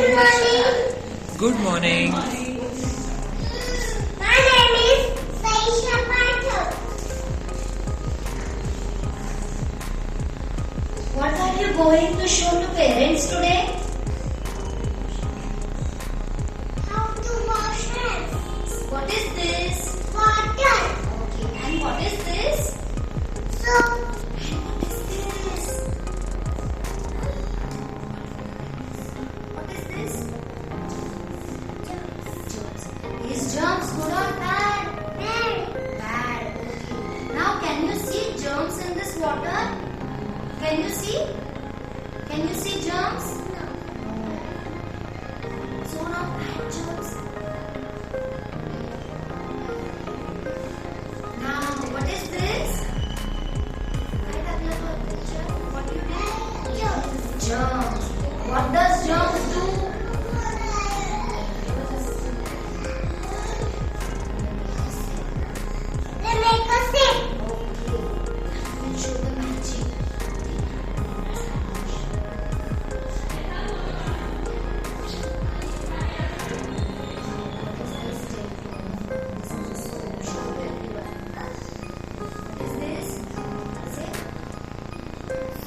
Good morning. My name is Saisha Pathak. What are you going to show to parents today? How to wash hands? What is this? Water. Okay, and what is this? Soap. And what is this? What is this? Germs. Is germs good or bad? Bad. Bad. Okay. Now can you see germs in this water? Can you see? Can you see germs? No. So now add germs. Now what is this? Right up your picture. What do you do? Germs. Germs. What does germs do? They make us sick. Okay. We'll show the magic.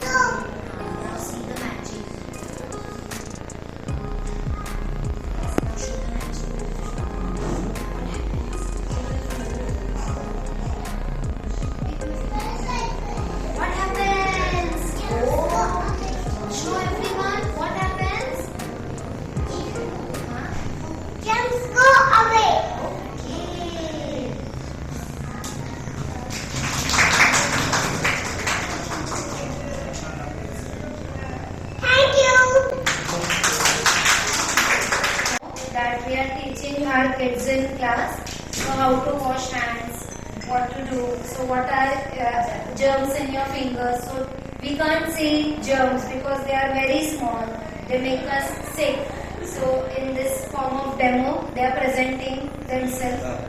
Soap. Now see the magic. Now show the magic. What happens? Show everyone what happens. Germs go away. Okay. Thank you. That we are teaching our kids in class so how to wash hands, what to do. So what are germs in your fingers? So we can't see germs because they are very small. They make us sick. So in this form of demo, they are presenting themselves.